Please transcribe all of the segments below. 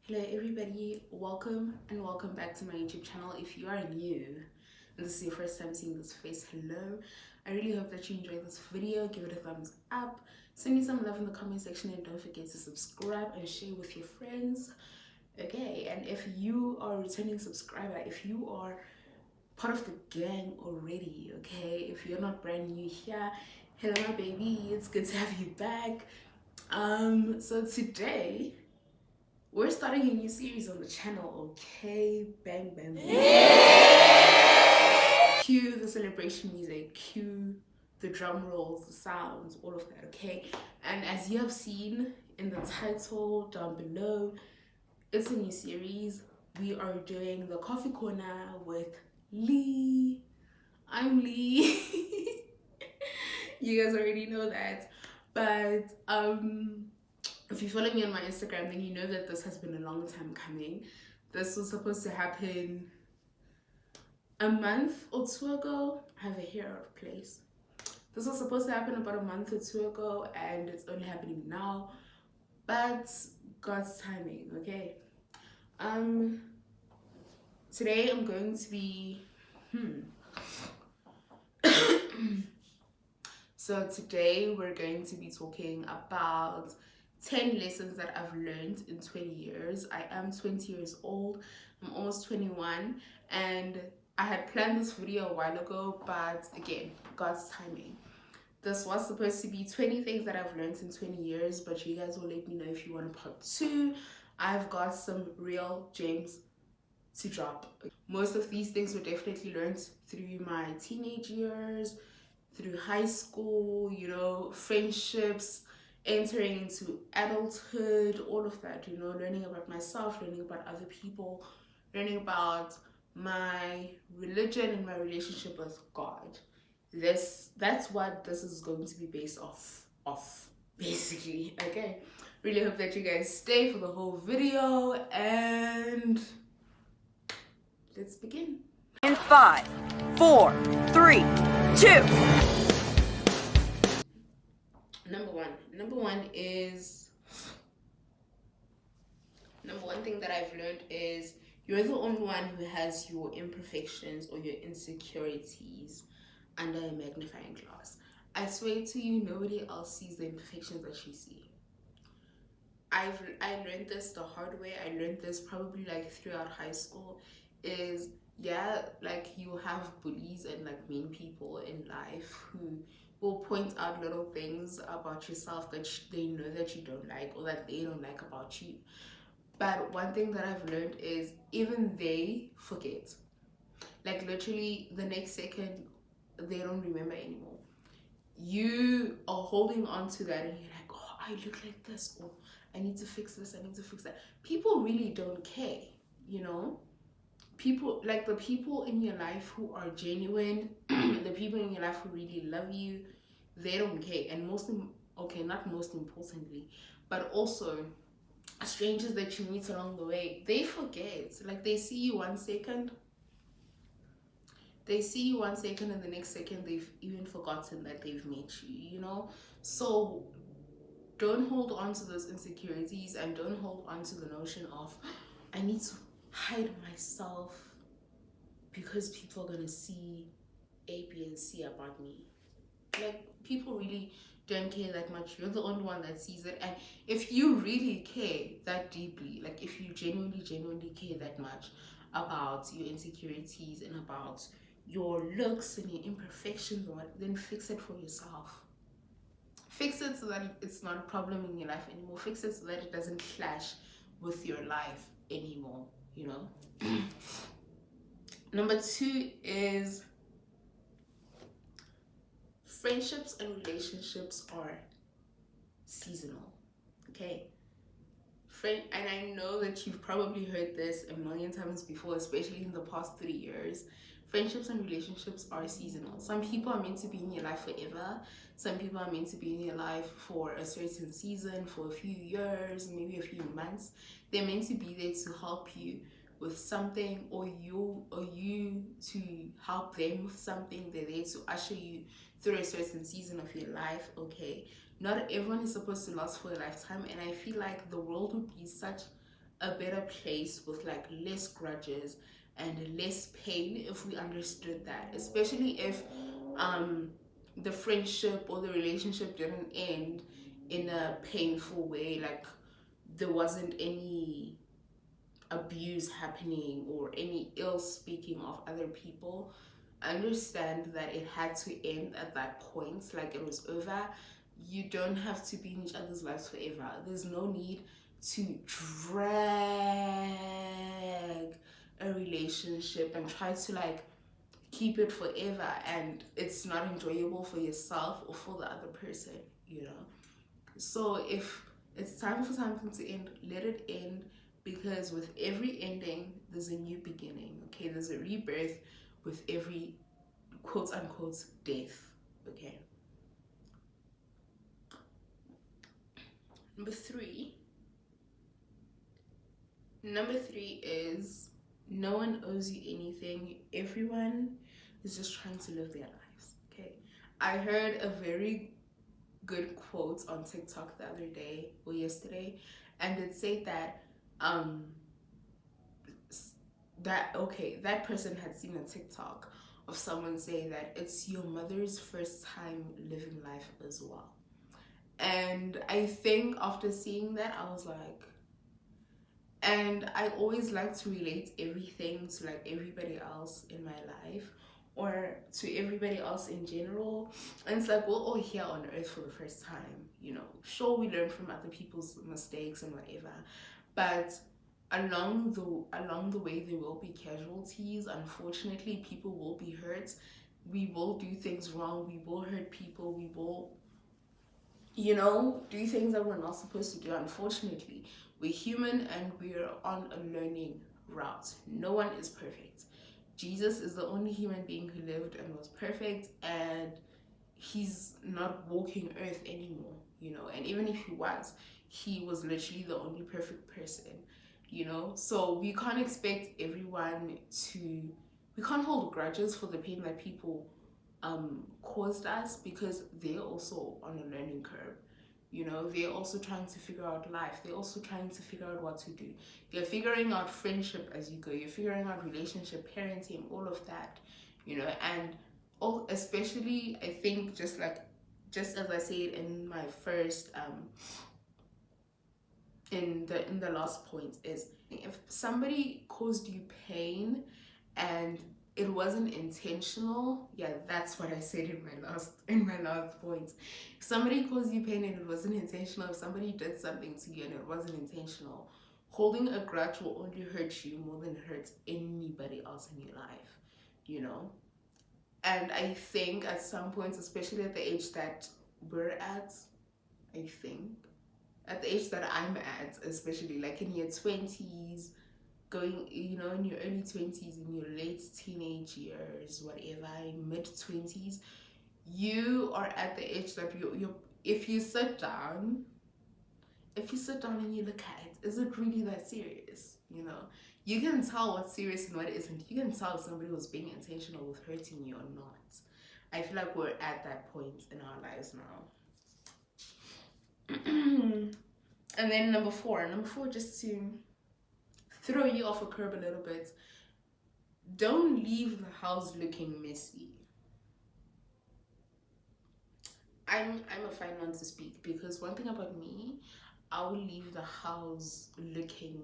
Hello everybody, welcome and welcome back to my YouTube channel. If you are new and this is your first time seeing this face, hello. I really hope that you enjoyed this video. Give it a thumbs up, send me some love in the comment section, and don't forget to subscribe and share with your friends. Okay, and if you are a returning subscriber, if you are part of the gang already, okay, if you're not brand new here, hello my baby, it's good to have you back. So today we're starting a new series on the channel, okay? Bang, bang, bang. Cue the celebration music, cue the drum rolls, the sounds, all of that, okay? And as you have seen in the title down below, it's a new series. We are doing the coffee corner with Lee. I'm Lee. You guys already know that. But if you follow me on my Instagram, then you know that this has been a long time coming. This was supposed to happen a month or two ago. I have a hair out of place. This was supposed to happen about a month or two ago, and it's only happening now. But God's timing, okay? Today I'm going to be So today we're going to be talking about 10 lessons that I've learned in 20 years. I am 20 years old. I'm almost 21, and I had planned this video a while ago, but again, God's timing. This was supposed to be 20 things that I've learned in 20 years, but you guys will let me know if you want a part 2. I've got some real gems to drop. Most of these things were definitely learned through my teenage years, through high school, you know, friendships, entering into adulthood, all of that, you know, learning about myself, learning about other people, learning about my religion and my relationship with God. That's what this is going to be based off basically. Okay, really hope that you guys stay for the whole video, and let's begin. In 5, 4, 3, 2. Number one thing that I've learned is you're the only one who has your imperfections or your insecurities under a magnifying glass. I swear to you, nobody else sees the imperfections that you see. I learned this the hard way. I learned this probably like throughout high school. Is yeah, like you have bullies and like mean people in life who will point out little things about yourself that they know that you don't like or that they don't like about you. But one thing that I've learned is even they forget. Like literally the next second, they don't remember anymore. You are holding on to that and you're like, oh, I look like this, or I need to fix this, I need to fix that. People really don't care, you know? People, like the people in your life who are genuine, the people in your life who really love you, they don't care. And not most importantly, but also strangers that you meet along the way, they forget. Like they see you 1 second, and the next second they've even forgotten that they've met you, you know? So don't hold on to those insecurities, and don't hold on to the notion of I need to hide myself because people are gonna see A, B, and C about me. Like people really don't care that much. You're the only one that sees it. And if you really care that deeply, like if you genuinely care that much about your insecurities and about your looks and your imperfections, then fix it for yourself. Fix it so that it's not a problem in your life anymore. Fix it so that it doesn't clash with your life anymore, you know? Number 2 is friendships and relationships are seasonal, okay? And I know that you've probably heard this a million times before, especially in the past 3 years. Friendships and relationships are seasonal. Some people are meant to be in your life forever. Some people are meant to be in your life for a certain season, for a few years, maybe a few months. They're meant to be there to help you with something, or you to help them with something. They're there to usher you through a certain season of your life, okay? Not everyone is supposed to last for a lifetime, and I feel like the world would be such a better place with like less grudges and less pain if we understood that, especially if the friendship or the relationship didn't end in a painful way, like there wasn't any abuse happening or any ill speaking of other people. Understand that it had to end at that point, like it was over. You don't have to be in each other's lives forever. There's no need to drag a relationship and try to like keep it forever, and it's not enjoyable for yourself or for the other person, you know. So if it's time for something to end, let it end, because with every ending, there's a new beginning, okay? There's a rebirth with every quote unquote death, okay? Number three is no one owes you anything. Everyone is just trying to live their lives, okay? I heard a very good quote on TikTok the other day or yesterday, and it said that that person had seen a TikTok of someone saying that it's your mother's first time living life as well. And I think after seeing that, I was like, and I always like to relate everything to like everybody else in my life or to everybody else in general. And it's like we're all here on earth for the first time, you know. Sure, we learn from other people's mistakes and whatever, but along the way there will be casualties. Unfortunately, people will be hurt. We will do things wrong. We will hurt people. We will, you know, do things that we're not supposed to do. Unfortunately, we're human and we're on a learning route. No one is perfect. Jesus is the only human being who lived and was perfect, and he's not walking earth anymore, you know. And even if he was literally the only perfect person, you know. So we can't expect everyone to, we can't hold grudges for the pain that people caused us, because they're also on a learning curve, you know. They're also trying to figure out life. They're also trying to figure out what to do. You're figuring out friendship as you go. You're figuring out relationship, parenting, all of that, you know. And all, especially I think, just as I said in my first in the last point, is if somebody caused you pain and it wasn't intentional, yeah, that's what I said in my last point. If somebody caused you pain and it wasn't intentional, if somebody did something to you and it wasn't intentional, holding a grudge will only hurt you more than it hurts anybody else in your life, you know. And I think at some points, especially at the age that we're at, I think at the age that I'm at, especially like in your 20s, going, you know, in your early 20s, in your late teenage years, whatever, mid 20s, you are at the age that you if you sit down and you look at it, is it really that serious? You know, you can tell what's serious and what isn't. You can tell if somebody was being intentional with hurting you or not. I feel like we're at that point in our lives now. And then number four, just to throw you off a curb a little bit, don't leave the house looking messy. I'm a fine one to speak, because one thing about me, I will leave the house looking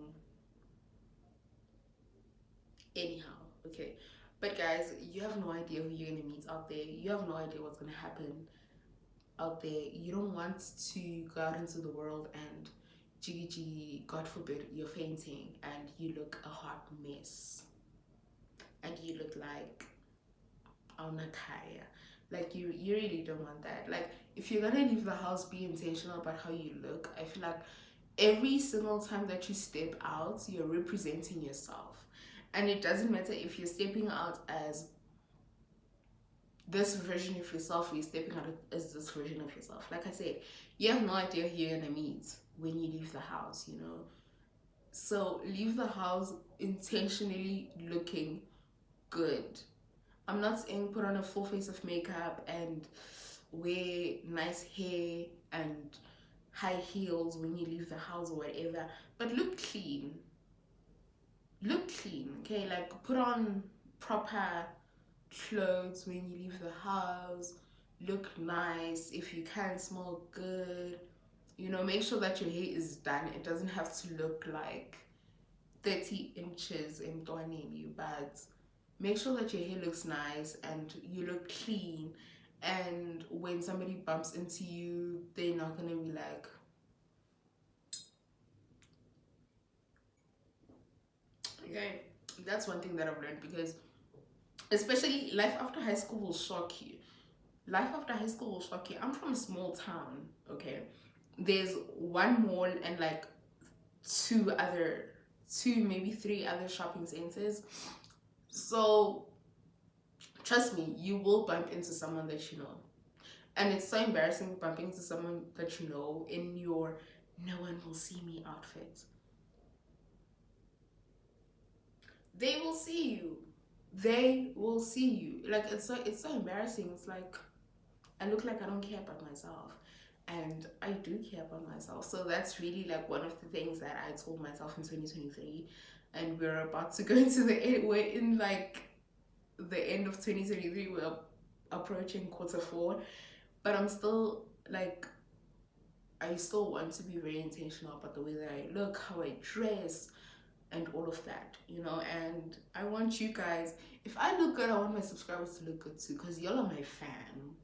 anyhow, okay? But guys, you have no idea who you're gonna meet out there. You have no idea what's gonna happen out there. You don't want to go out into the world and jiggy, God forbid, you're fainting and you look a hot mess. And you look like Nakaya. Like you really don't want that. Like if you're gonna leave the house, be intentional about how you look. I feel like every single time that you step out, you're representing yourself. And it doesn't matter if you're stepping out as this version of yourself or you're stepping out as this version of yourself. Like I said, you have no idea who you're gonna meet when you leave the house, you know. So leave the house intentionally looking good. I'm not saying put on a full face of makeup and wear nice hair and high heels when you leave the house or whatever, but look clean. look clean, okay? Like put on proper clothes when you leave the house, look nice. If you can, smell good. You know, make sure that your hair is done. It doesn't have to look like 30 inches in you, but make sure that your hair looks nice and you look clean. And when somebody bumps into you, they're not gonna be like, okay. That's one thing that I've learned, because especially life after high school will shock you. Life after high school will shock you. I'm from a small town, okay? There's one mall and like maybe three other shopping centers. So trust me, you will bump into someone that you know. And it's so embarrassing bumping into someone that you know in your no one will see me outfit. They will see you. They will see you. Like it's so embarrassing. It's like I look like I don't care about myself. And I do care about myself. So that's really like one of the things that I told myself in 2023. And we're about to go into the end. We're in like the end of 2023. We're approaching quarter 4. But I'm still like, I still want to be very intentional about the way that I look, how I dress, and all of that, you know. And I want you guys, if I look good, I want my subscribers to look good too, because y'all are my fam.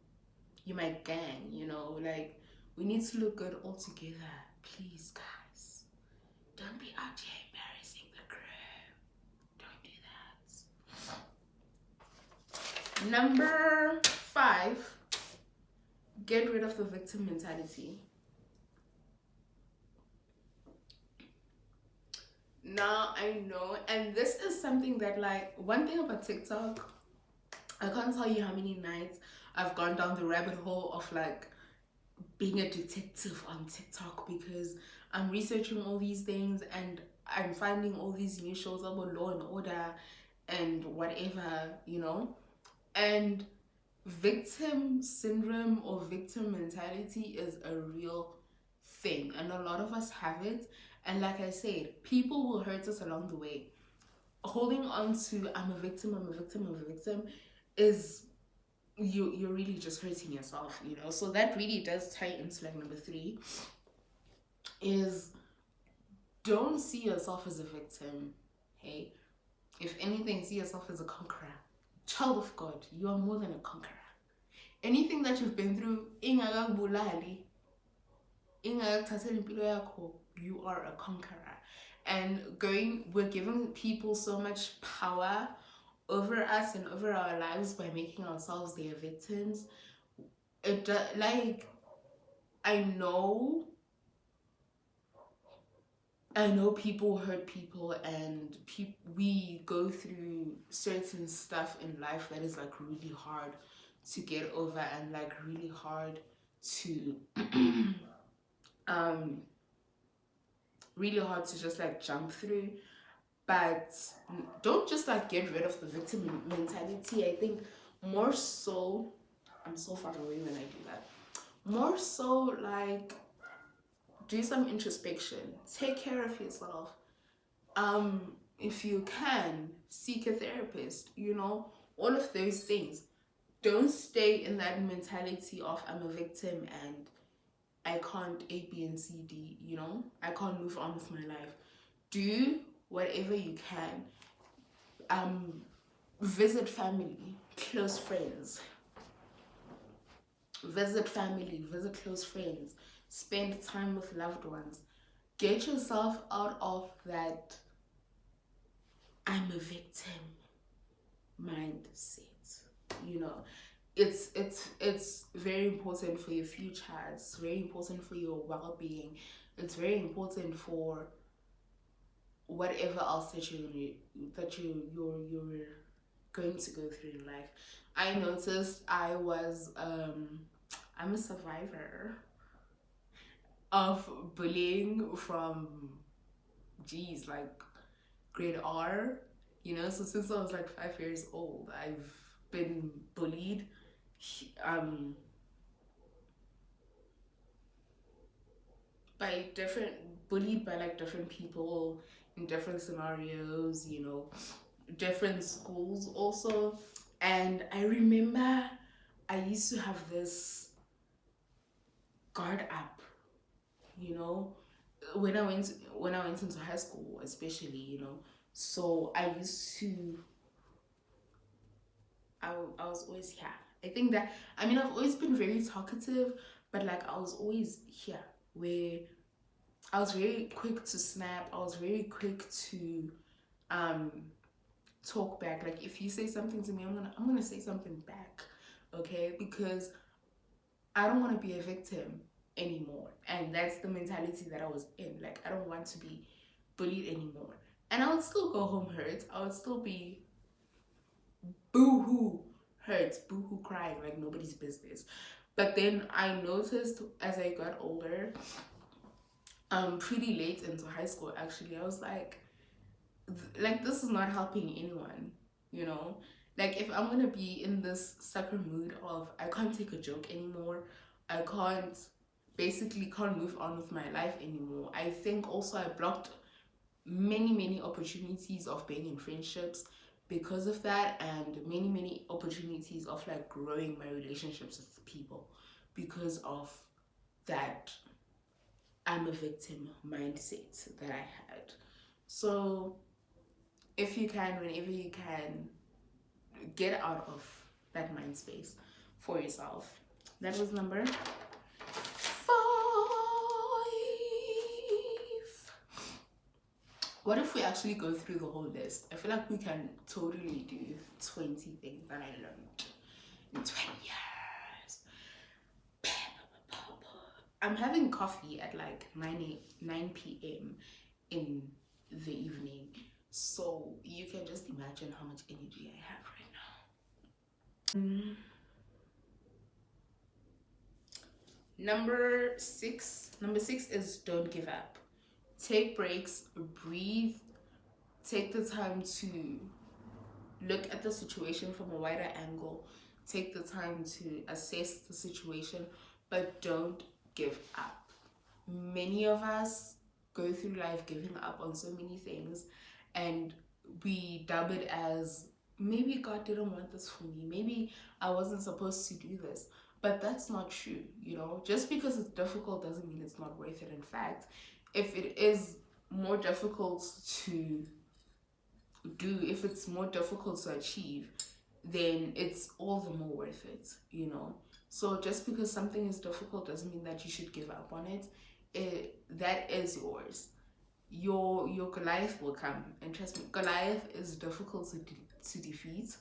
You're my gang, you know. Like, we need to look good all together. Please, guys. Don't be out here embarrassing the crew. Don't do that. Number 5, get rid of the victim mentality. Now I know, and this is something that, like, one thing about TikTok, I can't tell you how many nights I've gone down the rabbit hole of like being a detective on TikTok, because I'm researching all these things and I'm finding all these new shows about Law and Order and whatever, you know. And victim syndrome or victim mentality is a real thing, and a lot of us have it. And like I said, people will hurt us along the way. Holding on to I'm a victim, I'm a victim, I'm a victim is you're really just hurting yourself, you know. So that really does tie into like number 3 is don't see yourself as a victim. Hey, if anything, see yourself as a conqueror. Child of God, you are more than a conqueror. Anything that you've been through, you are a conqueror. And we're giving people so much power over us and over our lives by making ourselves their victims. Like, I know people hurt people, and we go through certain stuff in life that is like really hard to get over, and like really hard to really hard to just like jump through. But don't just like get rid of the victim mentality. I think more so, I'm so far away when I do that. More so, like, do some introspection, take care of yourself. If you can, seek a therapist, you know, all of those things. Don't stay in that mentality of I'm a victim and I can't A, B, and C, D, you know, I can't move on with my life. Do whatever you can. Visit family, close friends. Visit family, visit close friends. Spend time with loved ones. Get yourself out of that I'm a victim mindset. You know, it's very important for your future. It's very important for your well-being. It's very important for whatever else that you're going to go through in life. I noticed I'm a survivor of bullying from like grade R, you know. So since I was like 5 years old, I've been bullied. bullied by like different people in different scenarios, you know, different schools also. And I remember I used to have this guard up, you know, when I went into high school, especially, you know. So I used to I was always here. I think that, I mean, I've always been very talkative, but like I was always here where I was very quick to snap. I was very quick to um talk back. Like if you say something to me, I'm gonna say something back, okay? Because I don't want to be a victim anymore, and that's the mentality that I was in. Like I don't want to be bullied anymore, and I would still go home hurt. I would still be boo-hoo hurt, boo-hoo crying like nobody's business. But then I noticed as I got older, pretty late into high school actually, I was like this is not helping anyone, you know. Like if I'm gonna be in this sucker mood of I can't take a joke anymore, I can't basically can't move on with my life anymore. I think also I blocked many opportunities of being in friendships because of that, and many opportunities of like growing my relationships with people because of that I'm a victim mindset that I had. So if you can, whenever you can, get out of that mind space for yourself. That was number 5. What if we actually go through the whole list? I feel like we can totally do 20 things that I learned in 20 years. I'm having coffee at like 9 p.m. in the evening. So you can just imagine how much energy I have right now. Number six is don't give up. Take breaks, breathe, take the time to look at the situation from a wider angle, take the time to assess the situation, but don't give up. Many of us go through life giving up on so many things, and we dub it as maybe God didn't want this for me, maybe I wasn't supposed to do this. But that's not true, you know. Just because it's difficult doesn't mean it's not worth it. In fact, if it is more difficult to do, if it's more difficult to achieve, then it's all the more worth it, you know. So just because something is difficult doesn't mean that you should give up on it. That is yours. Your Goliath will come, and trust me, Goliath is difficult to defeat.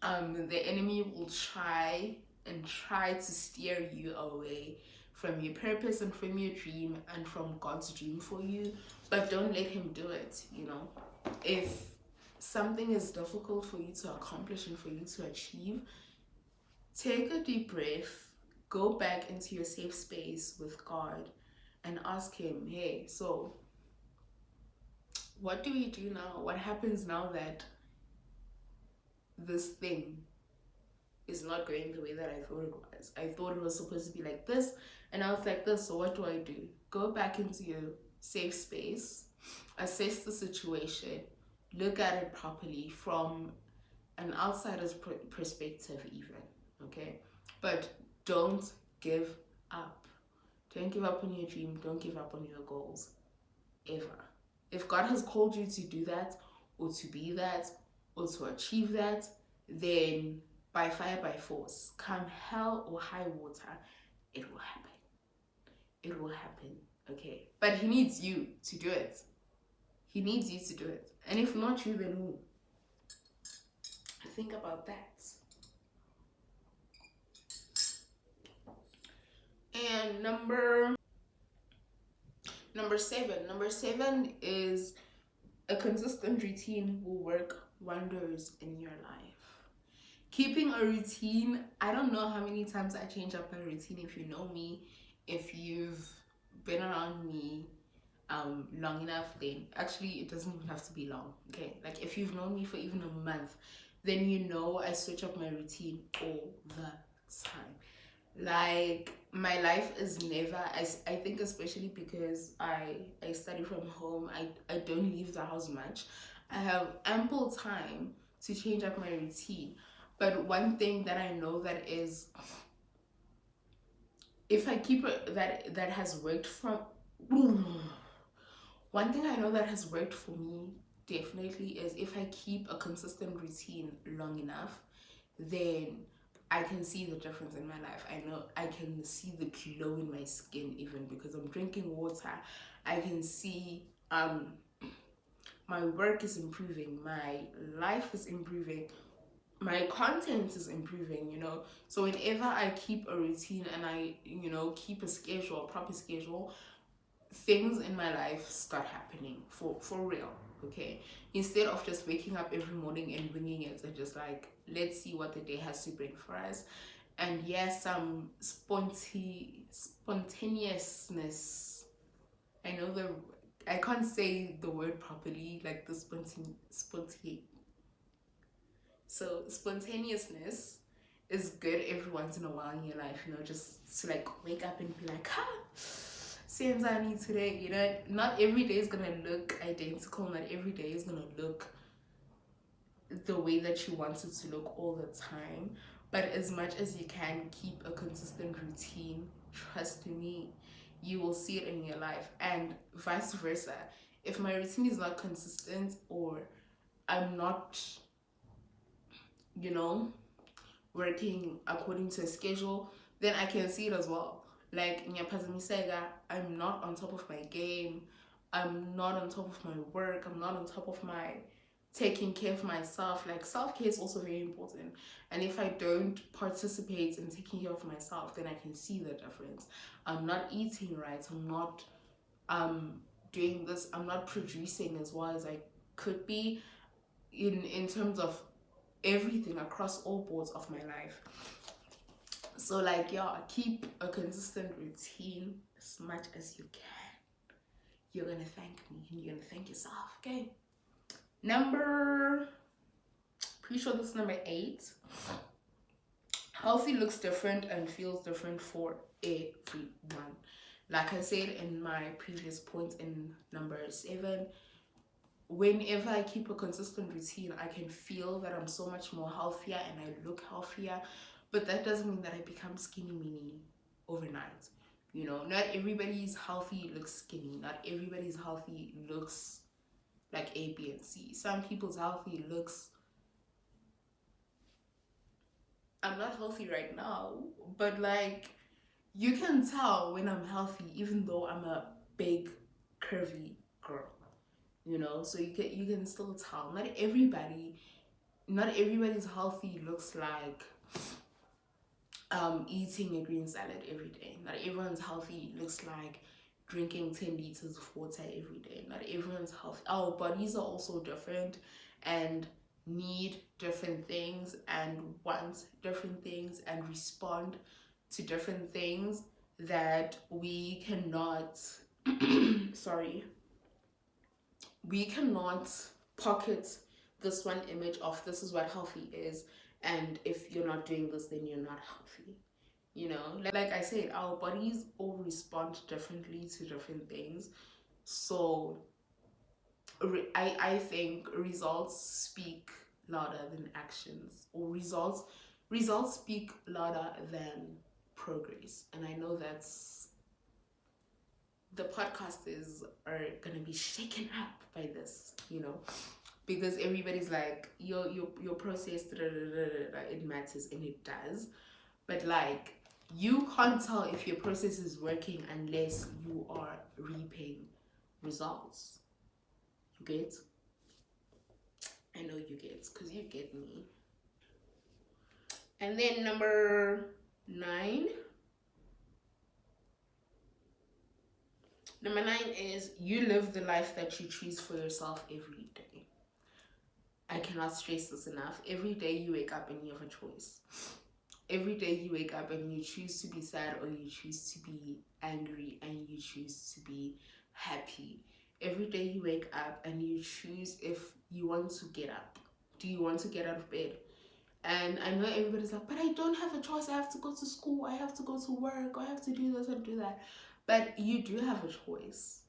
The enemy will try to steer you away from your purpose and from your dream and from God's dream for you, but don't let him do it, you know. If something is difficult for you to accomplish and for you to achieve, take a deep breath, go back into your safe space with God and ask him, hey, so what do we do now? What happens now that this thing is not going the way that I thought it was? I thought it was supposed to be like this, and I was like this, so what do I do? Go back into your safe space, assess the situation, look at it properly from an outsider's perspective even, okay? But don't give up. Don't give up on your dream. Don't give up on your goals, ever. If God has called you to do that, or to be that, or to achieve that, then by fire, by force, come hell or high water, it will happen. It will happen, okay? But he needs you to do it. He needs you to do it. And if not you, then who? Think about that. And number 7. Number 7 is a consistent routine will work wonders in your life. Keeping a routine, I don't know how many times I change up my routine. If you know me, if you've been around me long enough, then actually it doesn't even have to be long, okay? Like if you've known me for even a month, then you know I switch up my routine all the time. Like my life is never, I think especially because I study from home, I don't leave the house much. I have ample time to change up my routine. But one thing that I know that is, if I keep it, that has worked from one thing I know that has worked for me definitely is, if I keep a consistent routine long enough, then I can see the difference in my life. I know I can see the glow in my skin even because I'm drinking water. I can see my work is improving, my life is improving, my content is improving. So whenever I keep a routine and I, keep a schedule, a proper schedule, things in my life start happening for real. Okay, instead of just waking up every morning and winging it and just like, let's see what the day has to bring for us. And yes, some spontaneousness. I know I can't say the word properly, like the so spontaneousness is good every once in a while in your life, just to like wake up and be like, since I need today, not every day is gonna look identical, not every day is gonna look the way that you want it to look all the time. But as much as you can keep a consistent routine, trust me, you will see it in your life. And vice versa. If my routine is not consistent, or I'm not, you know, working according to a schedule, then I can see it as well. Like Nyaphazamisega, I'm not on top of my game. I'm not on top of my work. I'm not on top of my taking care of myself. Like self-care is also very important. And if I don't participate in taking care of myself, then I can see the difference. I'm not eating right. I'm not doing this. I'm not producing as well as I could be in terms of everything across all boards of my life. So like, yeah, keep a consistent routine as much as you can. You're gonna thank me and you're gonna thank yourself. Okay, pretty sure this is number 8. Healthy looks different and feels different for everyone. Like I said in my previous point in number 7, whenever I keep a consistent routine, I can feel that I'm so much more healthier and I look healthier. But that doesn't mean that I become skinny mini overnight. Not everybody's healthy looks skinny. Not everybody's healthy looks like A, B, and C. Some people's healthy looks, I'm not healthy right now, but like, you can tell when I'm healthy even though I'm a big curvy girl. So you can still tell. Not everybody's healthy looks like eating a green salad every day. Not everyone's healthy looks like drinking 10 liters of water every day. Not everyone's healthy. Our bodies are also different and need different things and want different things and respond to different things that we cannot sorry, we cannot pocket this one image of this is what healthy is, and if you're not doing this, then you're not healthy. Like I said, our bodies all respond differently to different things. So I think results speak louder than actions, or results speak louder than progress. And I know that's the podcasters are gonna be shaken up by this, because everybody's like, your process, it matters, and it does. But like, you can't tell if your process is working unless you are reaping results. You get? I know you get, because you get me. And then number 9. Number 9 is, you live the life that you choose for yourself every day. I cannot stress this enough. Every day you wake up and you have a choice. Every day you wake up and you choose to be sad, or you choose to be angry, and you choose to be happy. Every day you wake up and you choose if you want to get up. Do you want to get out of bed? And I know everybody's like, but I don't have a choice. I have to go to school. I have to go to work. I have to do this and do that. But you do have a choice.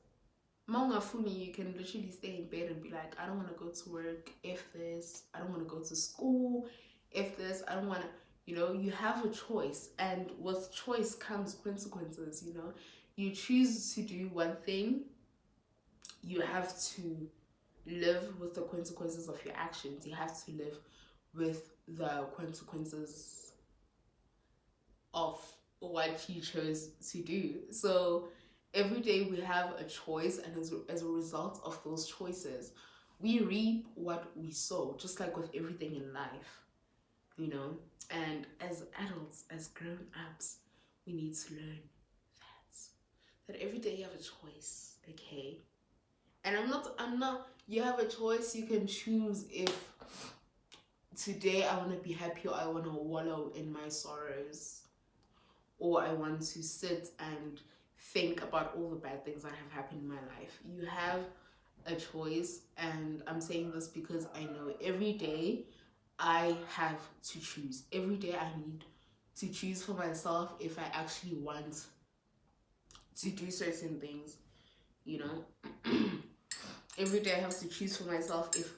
Manga Funi, you can literally stay in bed and be like, I don't want to go to work. If this, I don't want to go to school. If this, I don't want to, you have a choice. And with choice comes consequences, You choose to do one thing, you have to live with the consequences of your actions. You have to live with the consequences of what you chose to do. So every day we have a choice, and as a result of those choices, we reap what we sow, just like with everything in life, And as adults, as grown ups, we need to learn that every day you have a choice, okay? And I'm not, you have a choice, you can choose if today I want to be happy or I want to wallow in my sorrows, or I want to sit and think about all the bad things that have happened in my life. You have a choice, and I'm saying this because I know every day I have to choose. Every day I need to choose for myself if I actually want to do certain things, Every day I have to choose for myself if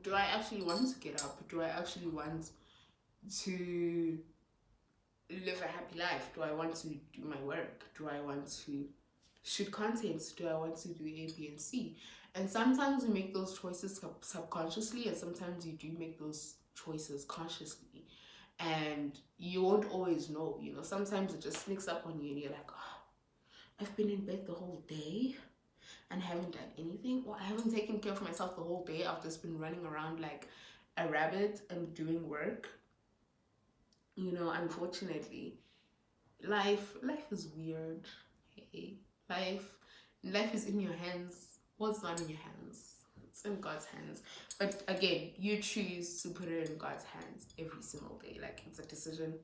do I actually want to get up? Do I actually want to live a happy life? Do I want to do my work? Do I want to shoot content? Do I want to do A, B, and C? And sometimes we make those choices subconsciously, and sometimes you do make those choices consciously. And you won't always know, Sometimes it just sneaks up on you and you're like, oh, I've been in bed the whole day and haven't done anything, or I haven't taken care of myself the whole day. I've just been running around like a rabbit and doing work. Unfortunately, life is weird. Hey, life is in your hands. What's not in your hands? It's in God's hands. But again, you choose to put it in God's hands every single day. Like, it's a decision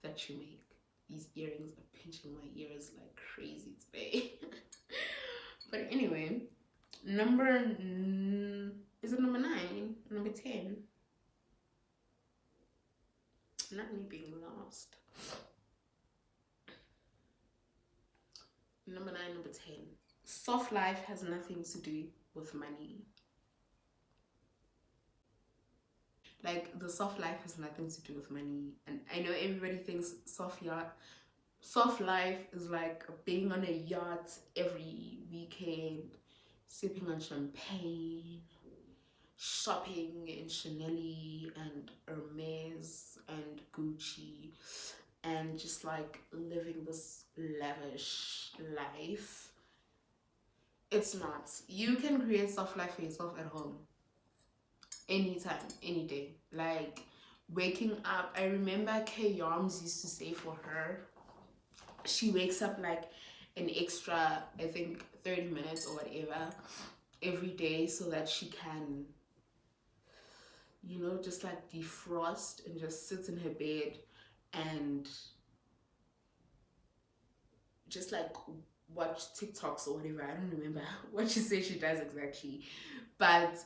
that you make. These earrings are pinching my ears like crazy today. But anyway, is it number 9? Number 10? Not me being lost. Number 9, number 10. Soft life has nothing to do with money. Like, the soft life has nothing to do with money. And I know everybody thinks soft life is like being on a yacht every weekend, sipping on champagne, shopping in Chanel and Hermes and Gucci, and just like living this lavish life. It's not. You can create soft life for yourself at home anytime, any day. Like, waking up, I remember Kay Yarms used to say for her, she wakes up like an extra, I think 30 minutes or whatever every day, so that she can, just like defrost and just sit in her bed and just like watch TikToks or whatever. I don't remember what she says she does exactly. But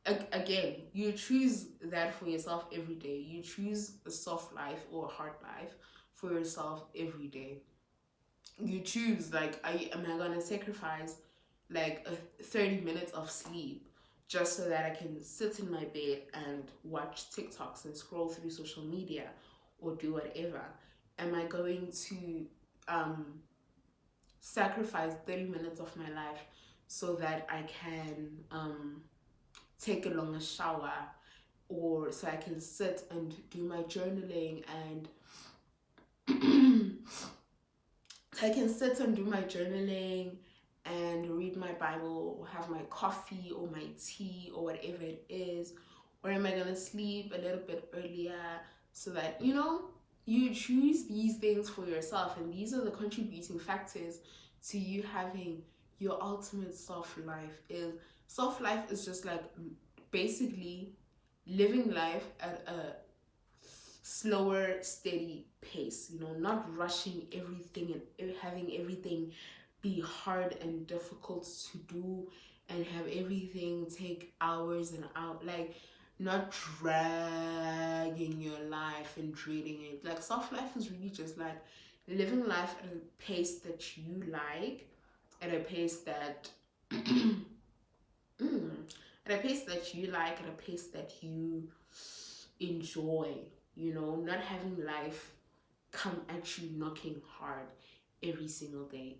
again, you choose that for yourself every day. You choose a soft life or a hard life for yourself every day. You choose, like, am I gonna sacrifice like 30 minutes of sleep just so that I can sit in my bed and watch TikToks and scroll through social media or do whatever? Am I going to sacrifice 30 minutes of my life so that I can take a longer shower, or so I can sit and do my journaling and I can sit and do my journaling and read my Bible or have my coffee or my tea or whatever it is? Or am I going to sleep a little bit earlier so that, you choose these things for yourself, and these are the contributing factors to you having your ultimate soft life. Soft life is just like basically living life at a slower, steady pace, not rushing everything and having everything be hard and difficult to do and have everything take hours and out. Like, not dragging your life and dreading it. Like soft life is really just like living life at a pace that you like, at a pace that at a pace that you like, at a pace that you enjoy, you know, not having life come at you knocking hard every single day.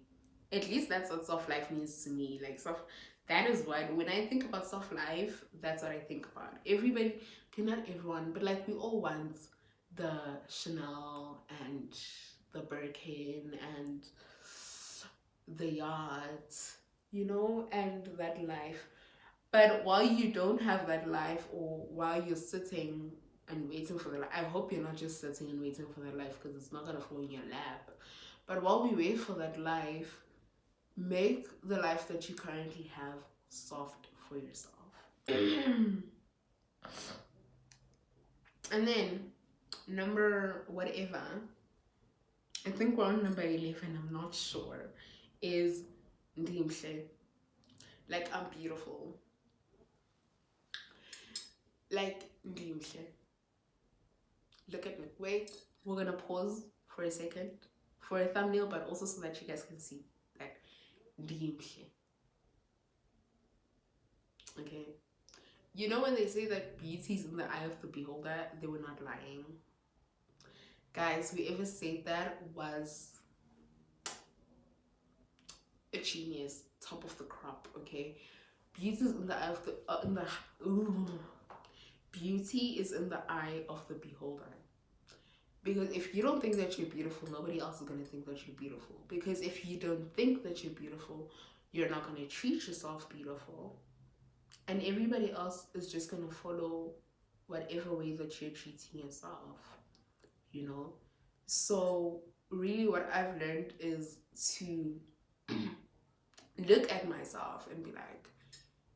At least that's what soft life means to me. Like soft, that is what, when I think about soft life, that's what I think about. Everybody, okay, not everyone, but like we all want the Chanel and the Birkin and the yacht, you know, and that life. But while you don't have that life, or while you're sitting and waiting for the life, I hope you're not just sitting and waiting for that life, because it's not gonna fall in your lap. But while we wait for that life, make the life that you currently have soft for yourself. And then number whatever, I think we're on number 11, I'm not sure, is ndimhle. Like I'm beautiful. Like ndimhle. Look at me. Wait, we're gonna pause for a second for a thumbnail, but also so that you guys can see that ndimhle. Okay, you know when they say that beauty is in the eye of the beholder, they were not lying, guys. Whoever said that was a genius, top of the crop. Okay, beauty is in the eye of the beauty is in the eye of the beholder. Because if you don't think that you're beautiful, nobody else is going to think that you're beautiful. Because if you don't think that you're beautiful, you're not going to treat yourself beautiful. And everybody else is just going to follow whatever way that you're treating yourself, you know? So really what I've learned is to look at myself and be like,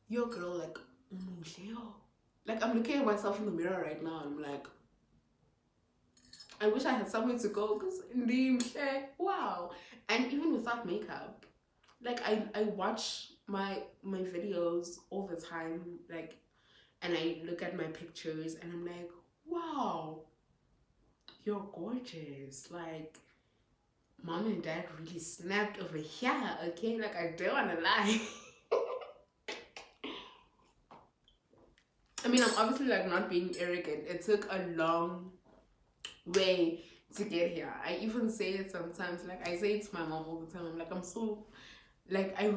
yo girl, like, like I'm looking at myself in the mirror right now and I'm like, I wish I had somewhere to go, because wow. And even without makeup, like I watch my videos all the time, like, and I look at my pictures and I'm like, wow, you're gorgeous. Like mom and dad really snapped over here, okay? Like I don't wanna lie. I mean, I'm obviously like not being arrogant. It took a long way to get here. I even say it sometimes, like I say it to my mom all the time. I'm like, I'm so, like, I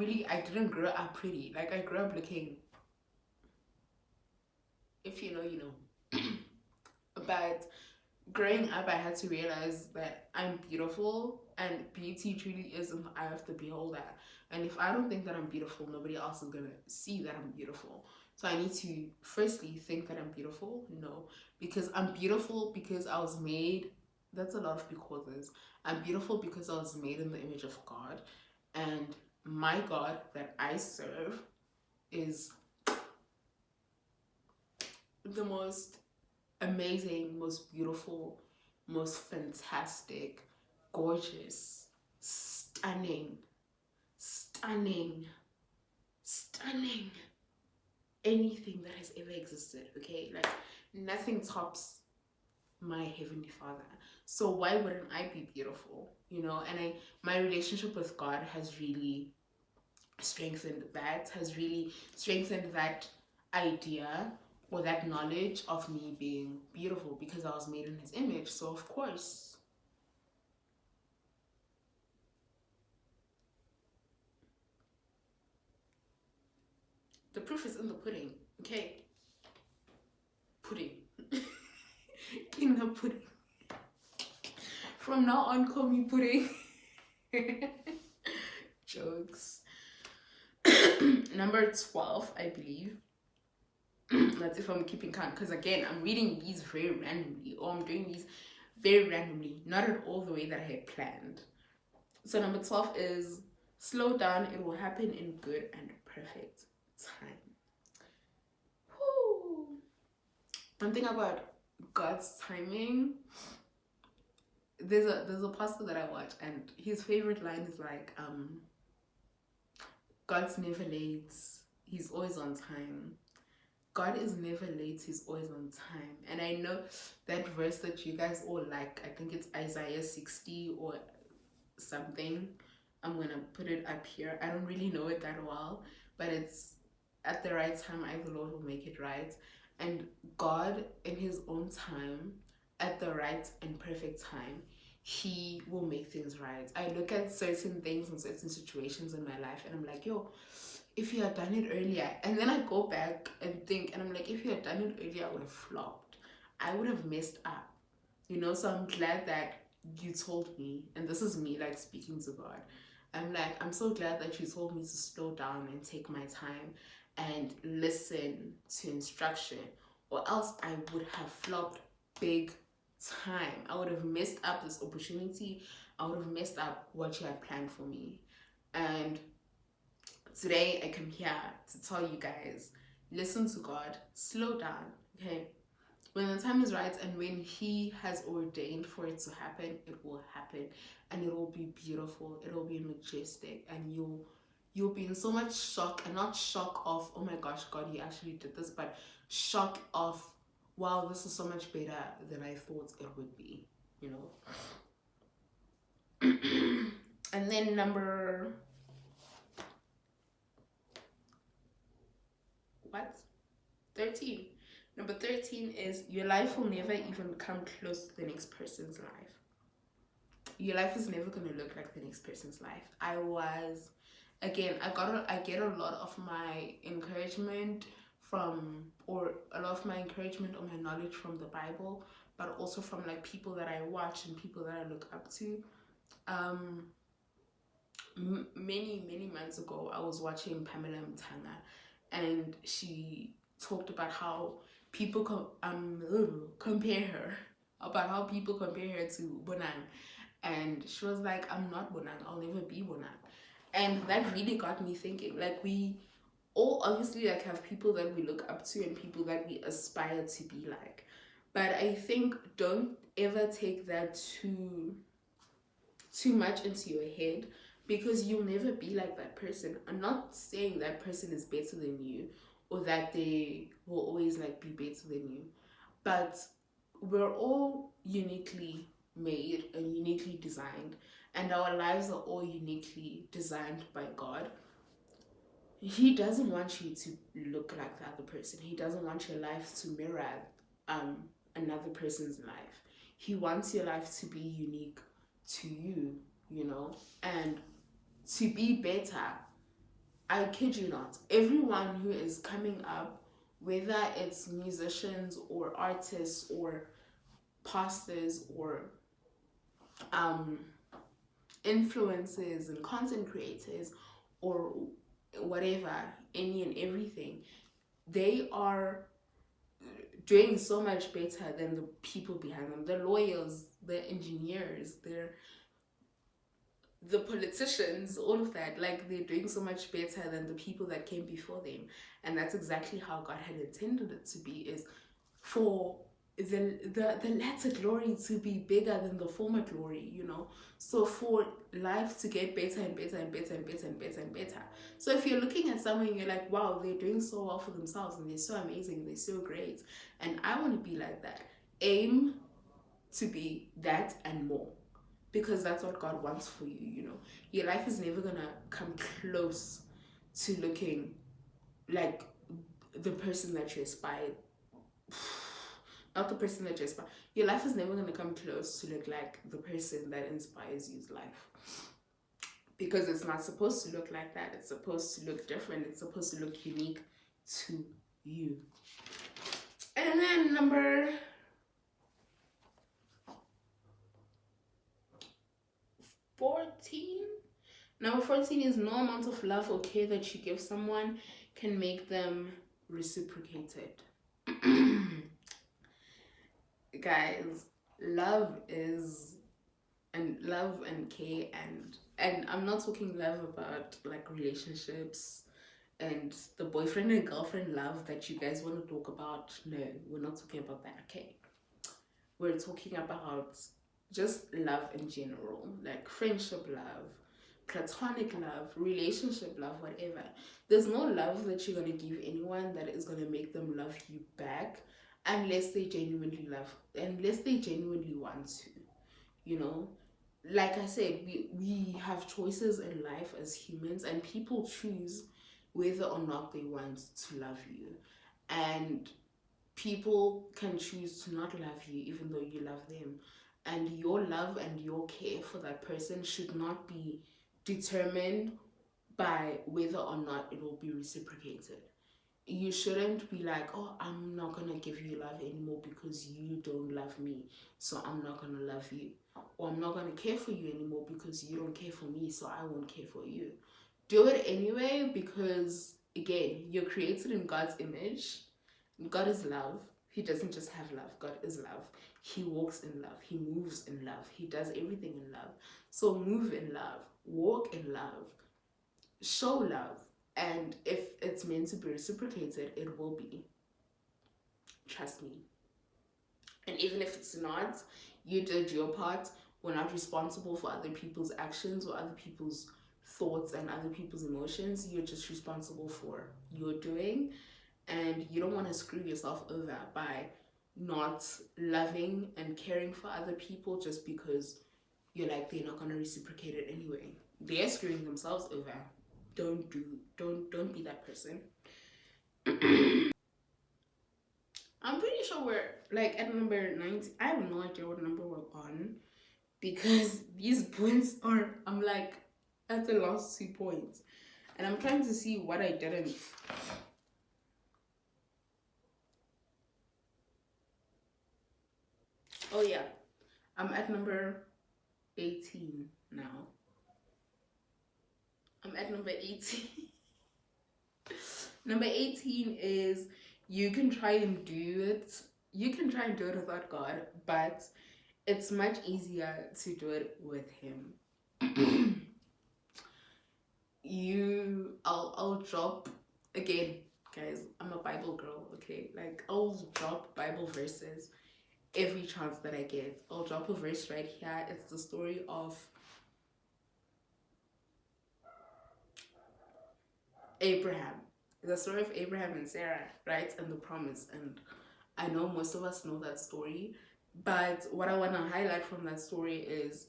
didn't grow up pretty. Like I grew up looking, if you know, you know. But growing up, I had to realize that I'm beautiful, and beauty truly is in the eye of the beholder. And if I don't think that I'm beautiful, nobody else is gonna see that I'm beautiful. So I need to firstly think that I'm beautiful. No, because I'm beautiful because I was made. That's a lot of becauses. I'm beautiful because I was made in the image of God, and my God that I serve is the most amazing, most beautiful, most fantastic, gorgeous, stunning, stunning, stunning, anything that has ever existed. Okay, like nothing tops my heavenly Father. So why wouldn't I be beautiful? You know, and my relationship with God has really strengthened that, idea, or that knowledge of me being beautiful, because I was made in his image. So of course, the proof is in the pudding. Okay, pudding. In the pudding. From now on, call me pudding. Jokes. Number 12, I believe. That's if I'm keeping count, because again, I'm reading these very randomly, or I'm doing these very randomly, not at all the way that I had planned. So number 12 is slow down, it will happen in good and perfect time. Whew. One thing about God's timing, there's a pastor that I watch, and his favorite line is like, God's never late, he's always on time. God is never late, he's always on time. And I know that verse that you guys all like, I think it's Isaiah 60 or something. I'm gonna put it up here. I don't really know it that well, but it's at the right time, the Lord will make it right. And God, in his own time, at the right and perfect time, he will make things right. I look at certain things and certain situations in my life and I'm like, yo, if you had done it earlier, and then I go back and think and I'm like, if you had done it earlier, I would have flopped, I would have messed up, you know. So I'm glad that you told me, and this is me like speaking to God. I'm like, I'm so glad that you told me to slow down and take my time and listen to instruction, or else I would have flopped big time. I would have messed up this opportunity. I would have messed up what you had planned for me. And today I come here to tell you guys, listen to God, slow down, okay? When the time is right and when he has ordained for it to happen, it will happen, and it will be beautiful, it will be majestic, and you'll be in so much shock, and not shock of, oh my gosh, God, he actually did this, but shock of, wow, this is so much better than I thought it would be, you know. And then number 13. Number 13 is your life will never even come close to the next person's life. Your life is never going to look like the next person's life. I get a lot of my encouragement from, or a lot of my encouragement or my knowledge from the Bible, but also from like people that I watch and people that I look up to. Many months ago, I was watching Pamela Mtanga, and she talked about how people compare her, about how people compare her to Bonang, and she was like, I'm not Bonang, I'll never be Bonang. And that really got me thinking, like, we all obviously like have people that we look up to and people that we aspire to be like, but I think don't ever take that too much into your head, because you'll never be like that person. I'm not saying that person is better than you or that they will always like be better than you, but we're all uniquely made and uniquely designed, and our lives are all uniquely designed by God. He doesn't want you to look like the other person. He doesn't want your life to mirror another person's life. He wants your life to be unique to you, you know, and to be better. I kid you not, everyone who is coming up, whether it's musicians or artists or pastors or influencers and content creators or whatever, any and everything, they are doing so much better than the people behind them, the lawyers, the engineers, the politicians, all of that. Like, they're doing so much better than the people that came before them. And that's exactly how God had intended it to be, is for the latter glory to be bigger than the former glory, you know. So for life to get better and better and better and better and better and better. So if you're looking at someone, you're like, wow, they're doing so well for themselves and they're so amazing, they're so great, and I want to be like that. Aim to be that and more, because that's what God wants for you, you know. Your life is never gonna come close to looking like the person that you aspired, not the person that you aspire. Your life is never gonna come close to look like the person that inspires you's life, because it's not supposed to look like that. It's supposed to look different. It's supposed to look unique to you. And then number 14. Number 14 is no amount of love or care that you give someone can make them reciprocated. Guys, love and care, and I'm not talking love about like relationships and the boyfriend and girlfriend love that you guys want to talk about. No, we're not talking about that, okay? We're talking about just love in general, like friendship love, platonic love, relationship love, whatever. There's no love that you're gonna give anyone that is gonna make them love you back unless they genuinely want to, you know. Like I said, we have choices in life as humans, and people choose whether or not they want to love you. And people can choose to not love you even though you love them. And your love and your care for that person should not be determined by whether or not it will be reciprocated. You shouldn't be like, oh, I'm not gonna give you love anymore because you don't love me, so I'm not gonna love you. Or I'm not gonna care for you anymore because you don't care for me, so I won't care for you. Do it anyway, because again, you're created in God's image. God is love. He doesn't just have love. God is love. He walks in love. He moves in love. He does everything in love. So move in love. Walk in love. Show love. And if it's meant to be reciprocated, it will be. Trust me. And even if it's not, you did your part. We're not responsible for other people's actions or other people's thoughts and other people's emotions. You're just responsible for your doing. And you don't want to screw yourself over by not loving and caring for other people just because you're like, they're not going to reciprocate it anyway. They're screwing themselves over. Don't be that person. I'm pretty sure we're like at number 90. I have no idea what number we're on because these points are, I'm like at the last 2 points and I'm trying to see what I didn't. Oh yeah, I'm at number 18 now. I'm at number 18. Number 18 is you can try and do it. You can try and do it without God, but it's much easier to do it with Him. I'll drop again, guys. I'm a Bible girl, okay? Like I'll drop Bible verses every chance that I get. I'll drop a verse right here. It's the story of Abraham. The story of Abraham and Sarah, right? And the promise. And I know most of us know that story. But what I want to highlight from that story is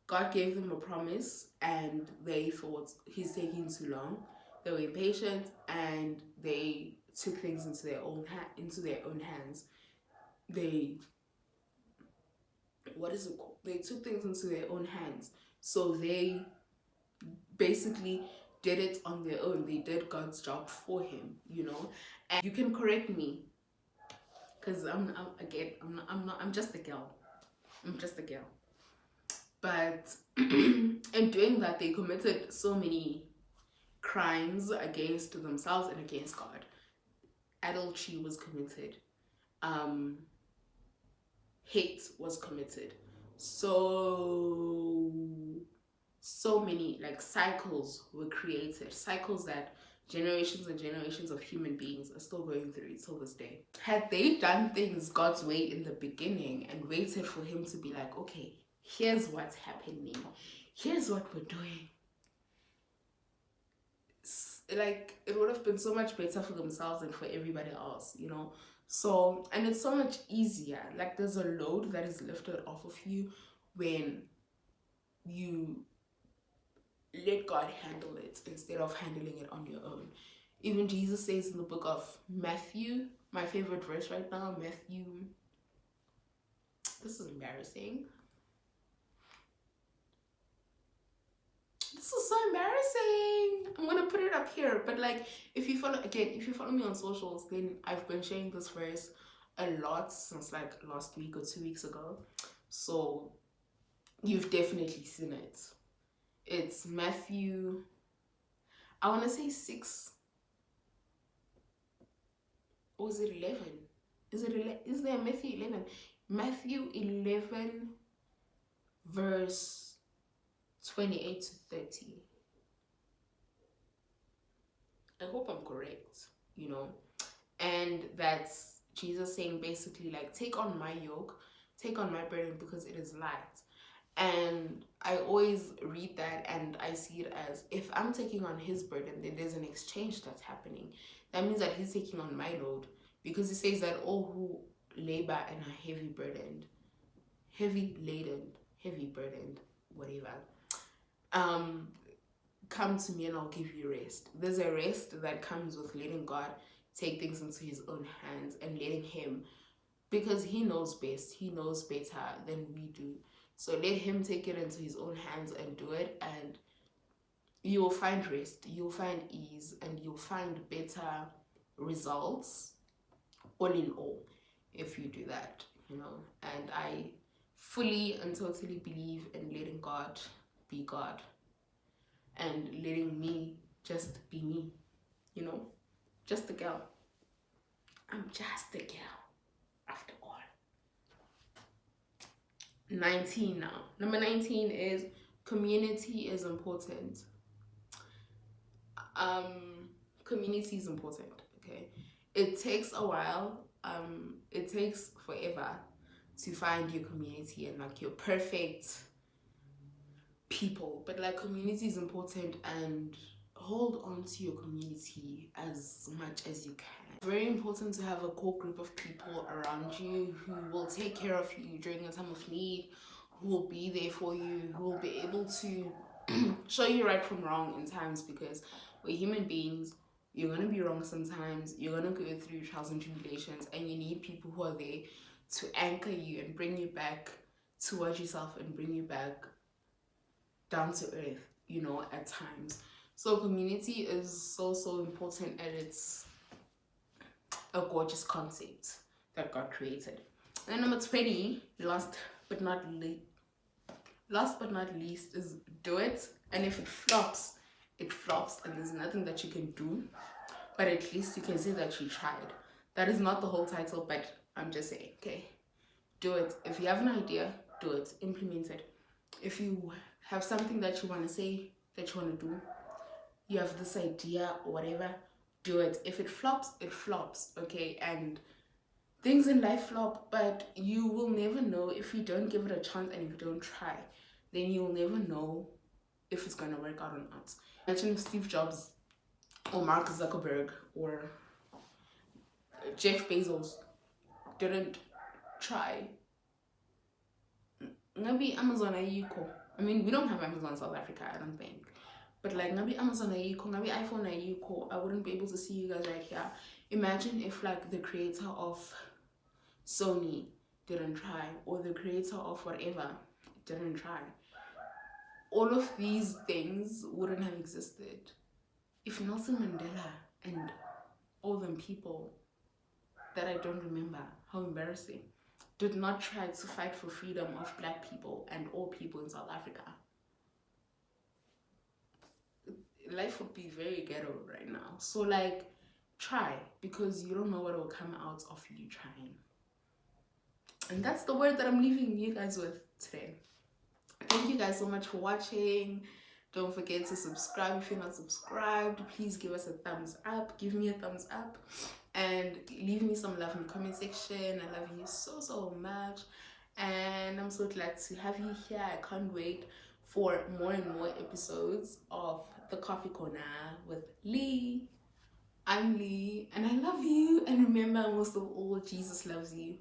God gave them a promise and they thought he's taking too long. They were impatient and they took things into their own hands. They They took things into their own hands. So they basically did it on their own. They did God's job for him, you know. And you can correct me, because I'm just a girl. I'm just a girl. But in doing that, they committed so many crimes against themselves and against God. Adultery was committed. Hate was committed. So many like cycles were created, cycles that generations and generations of human beings are still going through till this day. Had they done things God's way in the beginning and waited for him to be like, okay, here's what's happening, here's what we're doing, like it would have been so much better for themselves and for everybody else, you know. So, and it's so much easier. Like there's a load that is lifted off of you when you let God handle it instead of handling it on your own. Even Jesus says in the book of Matthew, my favorite verse right now, Matthew, this is embarrassing. This is so embarrassing. I'm gonna put it up here. But like, if you follow me on socials, then I've been sharing this verse a lot since like last week or 2 weeks ago. So you've definitely seen it. It's Matthew, I want to say 6, or is it 11? Is there Matthew 11? Matthew 11 verse 28 to 30. I hope I'm correct, you know. And that's Jesus saying basically like, take on my yoke, take on my burden because it is light. And I always read that and I see it as, if I'm taking on his burden, then there's an exchange that's happening. That means that he's taking on my load, because he says that all who labor and are heavy burdened, whatever, come to me and I'll give you rest. There's a rest that comes with letting God take things into his own hands and letting him, because he knows best, he knows better than we do. So let him take it into his own hands and do it, and you will find rest, you'll find ease, and you'll find better results, all in all, if you do that, you know. And I fully and totally believe in letting God be God and letting me just be me, you know, just a girl. I'm just a girl after all. 19 now. Number 19 is community is important. Community is important, okay? It takes a while. It takes forever to find your community and like your perfect people, but like community is important, and hold on to your community as much as you can. It's very important to have a core group of people around you who will take care of you during a time of need, who will be there for you, who will be able to show you right from wrong in times, because we're human beings. You're gonna be wrong sometimes, you're gonna go through trials and tribulations, and you need people who are there to anchor you and bring you back towards yourself and bring you back down to earth, you know, at times. So community is so important, and it's a gorgeous concept that God created. And then number 20, last but not least, is do it. And if it flops, it flops, and there's nothing that you can do, but at least you can say that you tried. That is not the whole title, but I'm just saying, okay, do it. If you have an idea, do it, implement it. If you have something that you want to say, that you want to do, you have this idea or whatever, do it. If it flops, it flops, okay? And things in life flop, but you will never know if you don't give it a chance, and if you don't try, then you'll never know if it's going to work out or not. Imagine if Steve Jobs or Mark Zuckerberg or Jeff Bezos didn't try. Maybe Amazon ayikho. I mean, we don't have Amazon in South Africa, I don't think. But like, maybe Amazon ayikho, maybe iPhone ayikho, I wouldn't be able to see you guys right here. Imagine if like the creator of Sony didn't try, or the creator of whatever didn't try. All of these things wouldn't have existed if Nelson Mandela and all them people that I don't remember, how embarrassing, did not try to fight for freedom of Black people and all people in South Africa. Life would be very ghetto right now. So like, try, because you don't know what will come out of you trying. And that's the word that I'm leaving you guys with today. Thank you guys so much for watching. Don't forget to subscribe if you're not subscribed. Please give us a thumbs up. Give me a thumbs up. And leave me some love in the comment section. I love you so much. And I'm so glad to have you here. I can't wait for more and more episodes of The Coffee Corner with Lee. I'm Lee, and I love you. And remember, most of all, Jesus loves you.